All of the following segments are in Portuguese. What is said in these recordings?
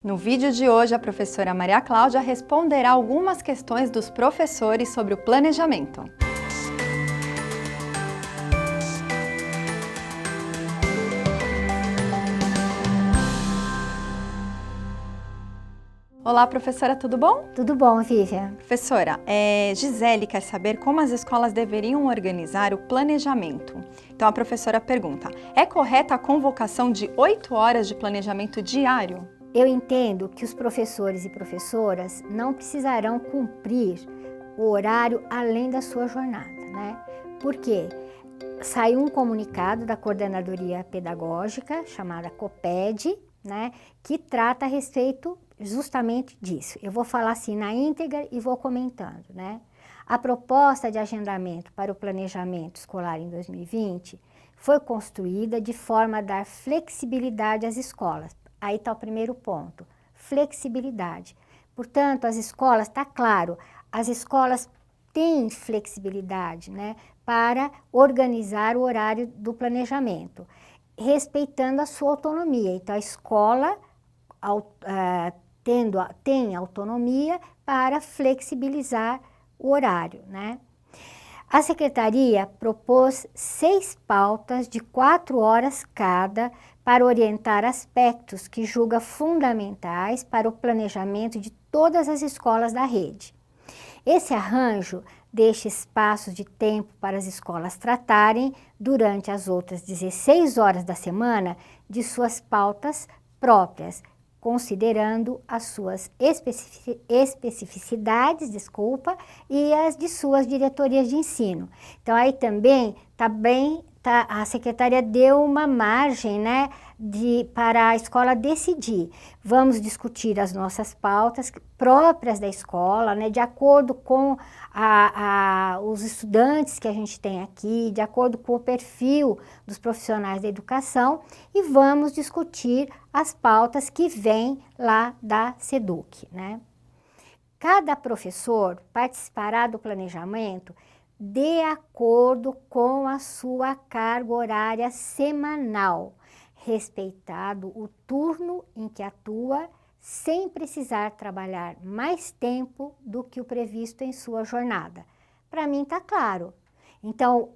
No vídeo de hoje, a professora Maria Cláudia responderá algumas questões dos professores sobre o planejamento. Olá, professora, tudo bom? Tudo bom, Vivian. Professora, Gisele quer saber como as escolas deveriam organizar o planejamento. Então, a professora pergunta, é correta a convocação de 8 horas de planejamento diário? Eu entendo que os professores e professoras não precisarão cumprir o horário além da sua jornada, né? Porque saiu um comunicado da Coordenadoria Pedagógica, chamada COPED, né? Que trata a respeito justamente disso. Eu vou falar assim na íntegra e vou comentando, né? A proposta de agendamento para o planejamento escolar em 2020 foi construída de forma a dar flexibilidade às escolas. Aí está o primeiro ponto, flexibilidade. Portanto, as escolas, está claro, as escolas têm flexibilidade, né, para organizar o horário do planejamento, respeitando a sua autonomia. Então, a escola tem autonomia para flexibilizar o horário, né? A Secretaria propôs 6 pautas de 4 horas cada para orientar aspectos que julga fundamentais para o planejamento de todas as escolas da rede. Esse arranjo deixa espaços de tempo para as escolas tratarem, durante as outras 16 horas da semana, de suas pautas próprias, considerando as suas especificidades, e as de suas diretorias de ensino. Então, aí também a secretaria deu uma margem, né, para a escola decidir. Vamos discutir as nossas pautas próprias da escola, né, de acordo com os estudantes que a gente tem aqui, de acordo com o perfil dos profissionais da educação, e vamos discutir as pautas que vêm lá da SEDUC, né? Cada professor participará do planejamento de acordo com a sua carga horária semanal, respeitado o turno em que atua, sem precisar trabalhar mais tempo do que o previsto em sua jornada. Para mim está claro. Então,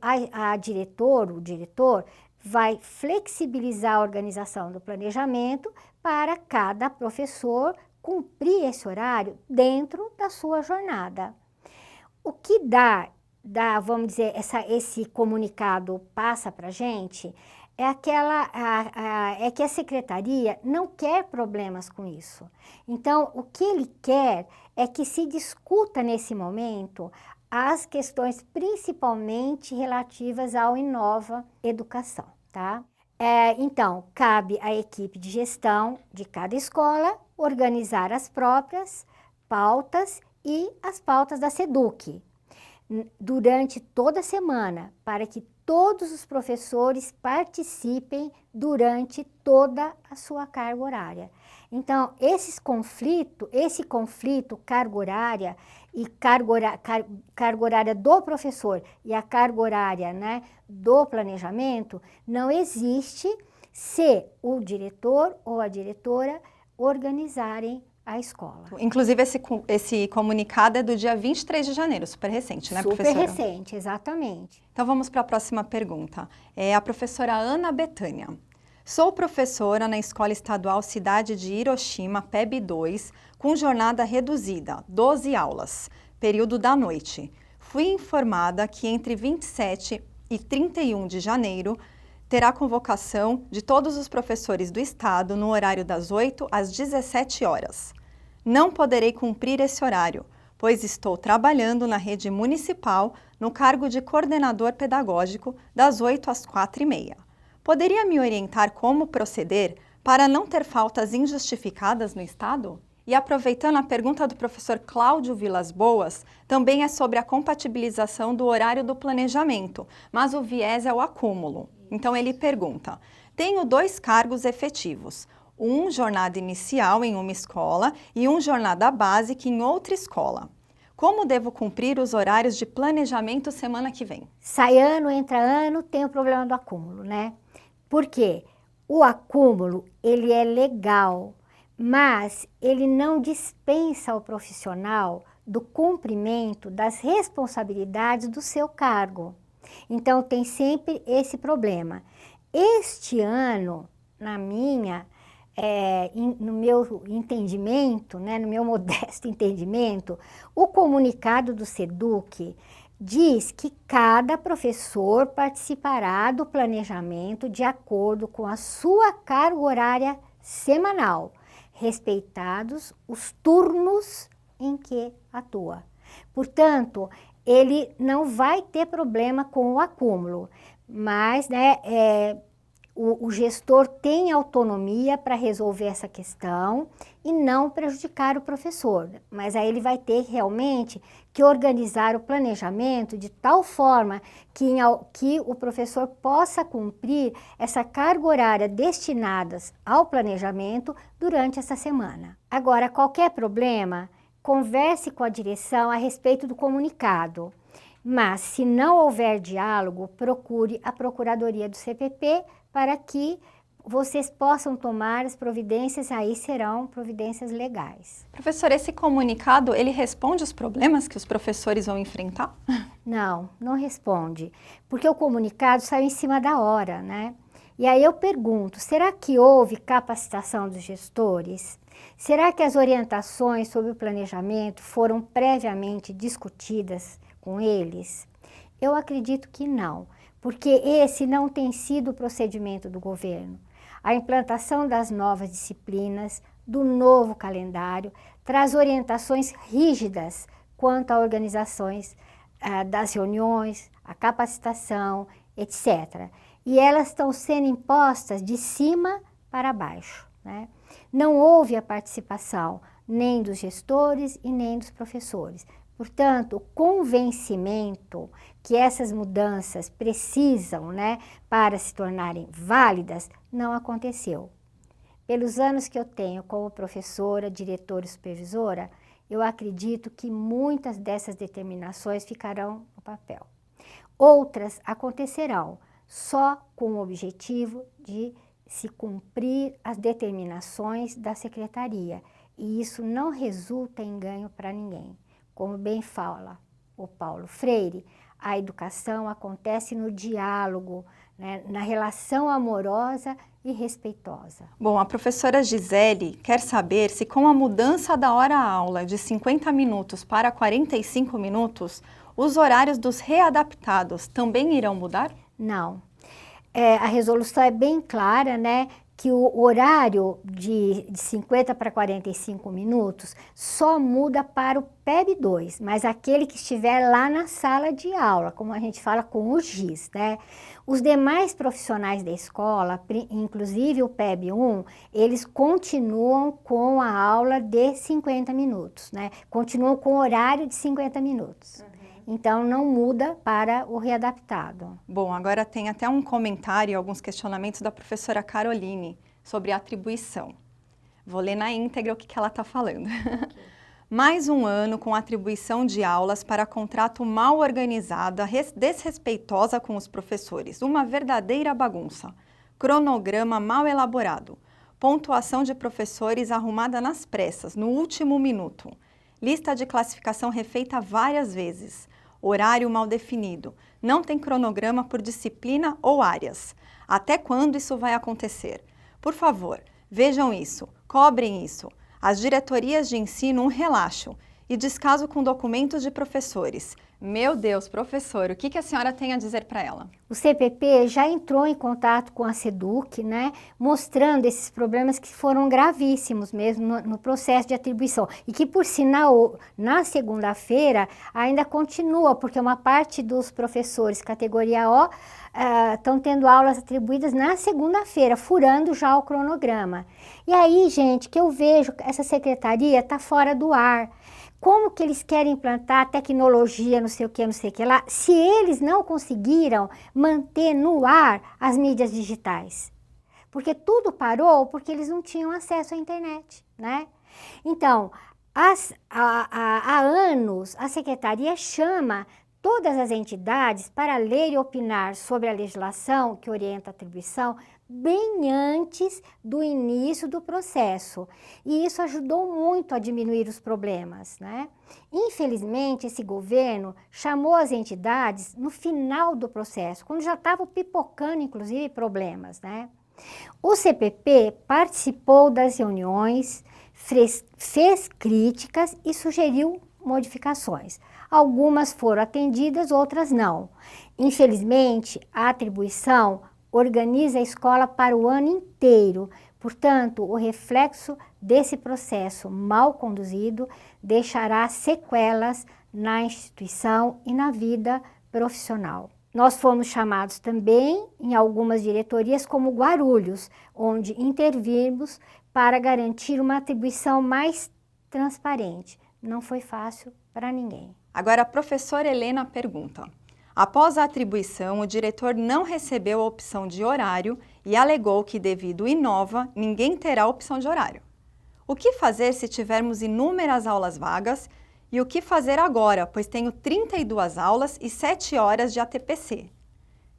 o diretor vai flexibilizar a organização do planejamento para cada professor cumprir esse horário dentro da sua jornada. O que vamos dizer, esse comunicado passa para a gente é que a secretaria não quer problemas com isso. Então, o que ele quer é que se discuta nesse momento as questões principalmente relativas ao Inova Educação, tá? Então, cabe à equipe de gestão de cada escola organizar as próprias pautas e as pautas da SEDUC durante toda a semana, para que todos os professores participem durante toda a sua carga horária. Então, esse conflito, carga horária e carga horária do professor e a carga horária, né, do planejamento, não existe se o diretor ou a diretora organizarem a escola. Inclusive, esse comunicado é do dia 23 de janeiro, super recente, né, professora? Super recente, exatamente. Então, vamos para a próxima pergunta. É a professora Ana Betânia. Sou professora na Escola Estadual Cidade de Hiroshima, PEB 2, com jornada reduzida, 12 aulas, período da noite. Fui informada que entre 27 e 31 de janeiro terá convocação de todos os professores do estado no horário das 8 às 17 horas. Não poderei cumprir esse horário, pois estou trabalhando na rede municipal no cargo de coordenador pedagógico das 8 às 4h30. Poderia me orientar como proceder para não ter faltas injustificadas no estado? E aproveitando a pergunta do professor Cláudio Vilas Boas, também é sobre a compatibilização do horário do planejamento, mas o viés é o acúmulo. Então ele pergunta, tenho 2 cargos efetivos, um jornada inicial em uma escola e um jornada básica em outra escola. Como devo cumprir os horários de planejamento semana que vem? Sai ano, entra ano, tem o problema do acúmulo, né? Por quê? O acúmulo, ele é legal, mas ele não dispensa o profissional do cumprimento das responsabilidades do seu cargo. Então, tem sempre esse problema. Este ano, no meu entendimento, né, no meu modesto entendimento, o comunicado do SEDUC diz que cada professor participará do planejamento de acordo com a sua carga horária semanal, respeitados os turnos em que atua. Portanto, ele não vai ter problema com o acúmulo, mas né, o gestor tem autonomia para resolver essa questão e não prejudicar o professor. Mas aí ele vai ter realmente que organizar o planejamento de tal forma que o professor possa cumprir essa carga horária destinadas ao planejamento durante essa semana. Agora, qualquer problema, converse com a direção a respeito do comunicado. Mas, se não houver diálogo, procure a Procuradoria do CPP para que vocês possam tomar as providências, aí serão providências legais. Professor, esse comunicado, ele responde os problemas que os professores vão enfrentar? Não, não responde, porque o comunicado saiu em cima da hora, né? E aí eu pergunto, será que houve capacitação dos gestores? Será que as orientações sobre o planejamento foram previamente discutidas com eles? Eu acredito que não, porque esse não tem sido o procedimento do governo. A implantação das novas disciplinas, do novo calendário, traz orientações rígidas quanto a organizações das reuniões, a capacitação, etc. E elas estão sendo impostas de cima para baixo, né? Não houve a participação nem dos gestores e nem dos professores. Portanto, o convencimento que essas mudanças precisam, né, para se tornarem válidas, não aconteceu. Pelos anos que eu tenho como professora, diretora e supervisora, eu acredito que muitas dessas determinações ficarão no papel. Outras acontecerão só com o objetivo de se cumprir as determinações da secretaria, e isso não resulta em ganho para ninguém. Como bem fala o Paulo Freire, a educação acontece no diálogo, né, na relação amorosa e respeitosa. Bom, a professora Gisele quer saber se com a mudança da hora-aula de 50 minutos para 45 minutos, os horários dos readaptados também irão mudar? Não. A resolução é bem clara, né? Que o horário de 50 para 45 minutos só muda para o PEB 2, mas aquele que estiver lá na sala de aula, como a gente fala com o GIS, né? Os demais profissionais da escola, inclusive o PEB 1, eles continuam com a aula de 50 minutos, né? Continuam com o horário de 50 minutos. Então, não muda para o readaptado. Bom, agora tem até um comentário e alguns questionamentos da professora Caroline sobre a atribuição. Vou ler na íntegra o que ela está falando. Okay. Mais um ano com atribuição de aulas para contrato mal organizada, desrespeitosa com os professores. Uma verdadeira bagunça. Cronograma mal elaborado. Pontuação de professores arrumada nas pressas, no último minuto. Lista de classificação refeita várias vezes. Horário mal definido. Não tem cronograma por disciplina ou áreas. Até quando isso vai acontecer? Por favor, vejam isso, cobrem isso. As diretorias de ensino, um relaxo e descaso com documentos de professores. Meu Deus, professor, o que a senhora tem a dizer para ela? O CPP já entrou em contato com a SEDUC, né, mostrando esses problemas que foram gravíssimos mesmo no processo de atribuição. E que, por sinal, na segunda-feira ainda continua, porque uma parte dos professores categoria O estão tendo aulas atribuídas na segunda-feira, furando já o cronograma. E aí, gente, que eu vejo que essa secretaria está fora do ar. Como que eles querem implantar tecnologia, não sei o que lá, se eles não conseguiram manter no ar as mídias digitais? Porque tudo parou porque eles não tinham acesso à internet, né? Então, há anos, a secretaria chama todas as entidades para ler e opinar sobre a legislação que orienta a atribuição bem antes do início do processo. E isso ajudou muito a diminuir os problemas, né? Infelizmente, esse governo chamou as entidades no final do processo, quando já estavam pipocando, inclusive, problemas, né? O CPP participou das reuniões, fez críticas e sugeriu modificações. Algumas foram atendidas, outras não. Infelizmente, a atribuição organiza a escola para o ano inteiro. Portanto, o reflexo desse processo mal conduzido deixará sequelas na instituição e na vida profissional. Nós fomos chamados também em algumas diretorias como Guarulhos, onde intervimos para garantir uma atribuição mais transparente. Não foi fácil para ninguém. Agora, a professora Helena pergunta: após a atribuição, o diretor não recebeu a opção de horário e alegou que, devido ao Inova, ninguém terá opção de horário. O que fazer se tivermos inúmeras aulas vagas? E o que fazer agora, pois tenho 32 aulas e 7 horas de ATPC.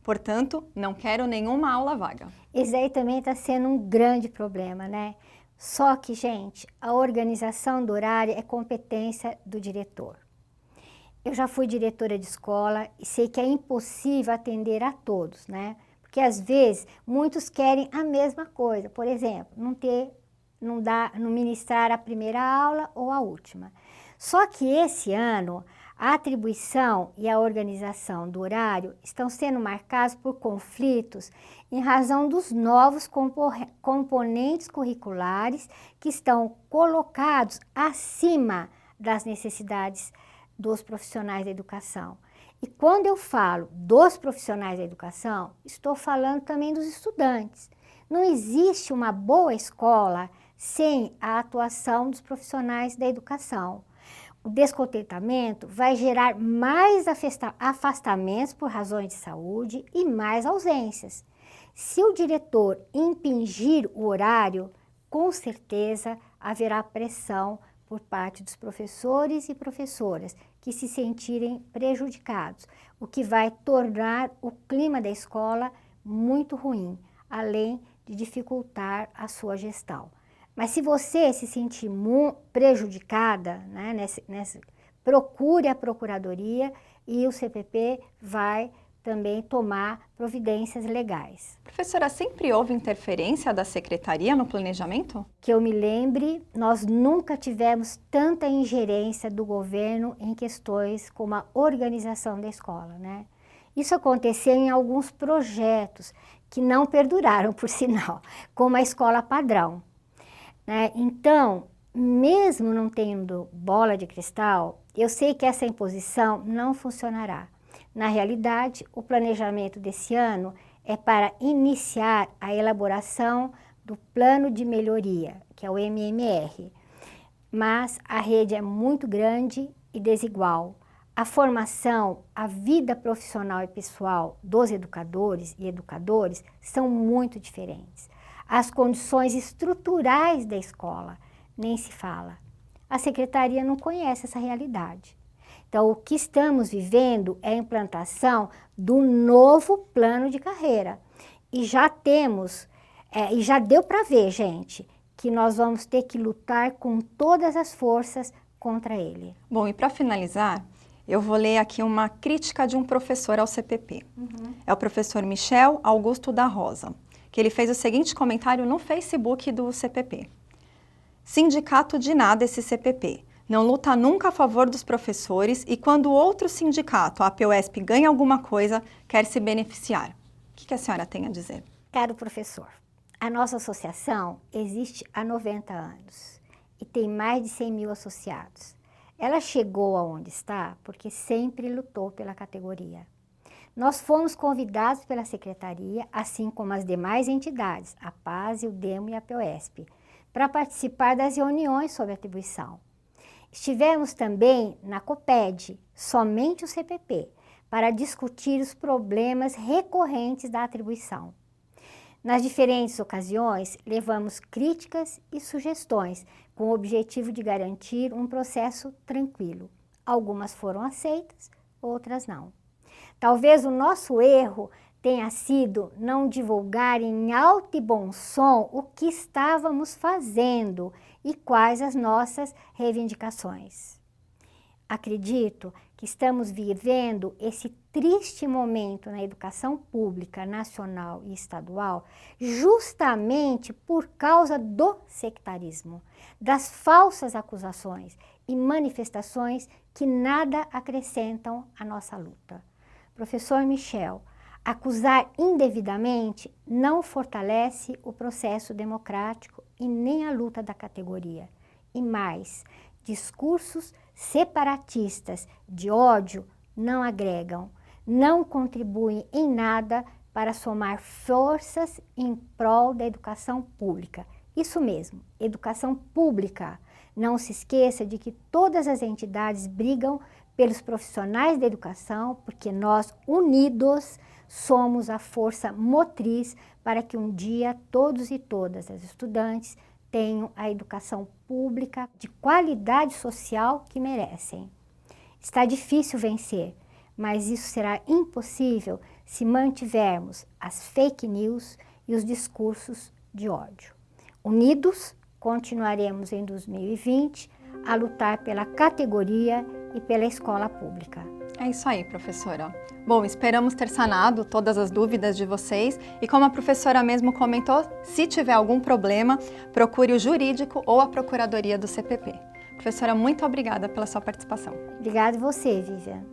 Portanto, não quero nenhuma aula vaga. Isso aí também está sendo um grande problema, né? Só que, gente, a organização do horário é competência do diretor. Eu já fui diretora de escola e sei que é impossível atender a todos, né? Porque às vezes muitos querem a mesma coisa. Por exemplo, não ministrar a primeira aula ou a última. Só que esse ano, a atribuição e a organização do horário estão sendo marcados por conflitos em razão dos novos componentes curriculares que estão colocados acima das necessidades dos profissionais da educação. E quando eu falo dos profissionais da educação, estou falando também dos estudantes. Não existe uma boa escola sem a atuação dos profissionais da educação. O descontentamento vai gerar mais afastamentos por razões de saúde e mais ausências. Se o diretor impingir o horário, com certeza haverá pressão por parte dos professores e professoras que se sentirem prejudicados, o que vai tornar o clima da escola muito ruim, além de dificultar a sua gestão. Mas se você se sentir prejudicada, né, procure a Procuradoria e o CPP vai também tomar providências legais. Professora, sempre houve interferência da secretaria no planejamento? Que eu me lembre, nós nunca tivemos tanta ingerência do governo em questões como a organização da escola, né? Isso aconteceu em alguns projetos que não perduraram, por sinal, como a escola padrão. Né? Então, mesmo não tendo bola de cristal, eu sei que essa imposição não funcionará. Na realidade, o planejamento desse ano é para iniciar a elaboração do Plano de Melhoria, que é o MMR. Mas a rede é muito grande e desigual. A formação, a vida profissional e pessoal dos educadores e educadoras são muito diferentes. As condições estruturais da escola, nem se fala. A secretaria não conhece essa realidade. Então, o que estamos vivendo é a implantação do novo plano de carreira. E já temos, e já deu para ver, gente, que nós vamos ter que lutar com todas as forças contra ele. Bom, e para finalizar, eu vou ler aqui uma crítica de um professor ao CPP. É o professor Michel Augusto da Rosa, que ele fez o seguinte comentário no Facebook do CPP. Sindicato de nada esse CPP. Não luta nunca a favor dos professores e quando outro sindicato, a APUESP, ganha alguma coisa, quer se beneficiar. O que a senhora tem a dizer? Caro professor, a nossa associação existe há 90 anos e tem mais de 100 mil associados. Ela chegou aonde está porque sempre lutou pela categoria. Nós fomos convidados pela secretaria, assim como as demais entidades, a PAS, o DEMO e a APUESP, para participar das reuniões sobre atribuição. Estivemos também na COPED, somente o CPP, para discutir os problemas recorrentes da atribuição. Nas diferentes ocasiões, levamos críticas e sugestões com o objetivo de garantir um processo tranquilo. Algumas foram aceitas, outras não. Talvez o nosso erro tenha sido não divulgar em alto e bom som o que estávamos fazendo e quais as nossas reivindicações. Acredito que estamos vivendo esse triste momento na educação pública nacional e estadual justamente por causa do sectarismo, das falsas acusações e manifestações que nada acrescentam à nossa luta. Professor Michel, acusar indevidamente não fortalece o processo democrático e nem a luta da categoria. E mais, discursos separatistas de ódio não agregam, não contribuem em nada para somar forças em prol da educação pública. Isso mesmo, educação pública. Não se esqueça de que todas as entidades brigam pelos profissionais da educação, porque nós, unidos, somos a força motriz para que um dia todos e todas as estudantes tenham a educação pública de qualidade social que merecem. Está difícil vencer, mas isso será impossível se mantivermos as fake news e os discursos de ódio. Unidos, continuaremos em 2020 a lutar pela categoria e pela escola pública. É isso aí, professora. Bom, esperamos ter sanado todas as dúvidas de vocês e, como a professora mesmo comentou, se tiver algum problema, procure o jurídico ou a procuradoria do CPP. Professora, muito obrigada pela sua participação. Obrigada a você, Vivian.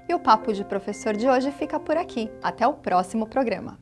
E o Papo de Professor de hoje fica por aqui. Até o próximo programa.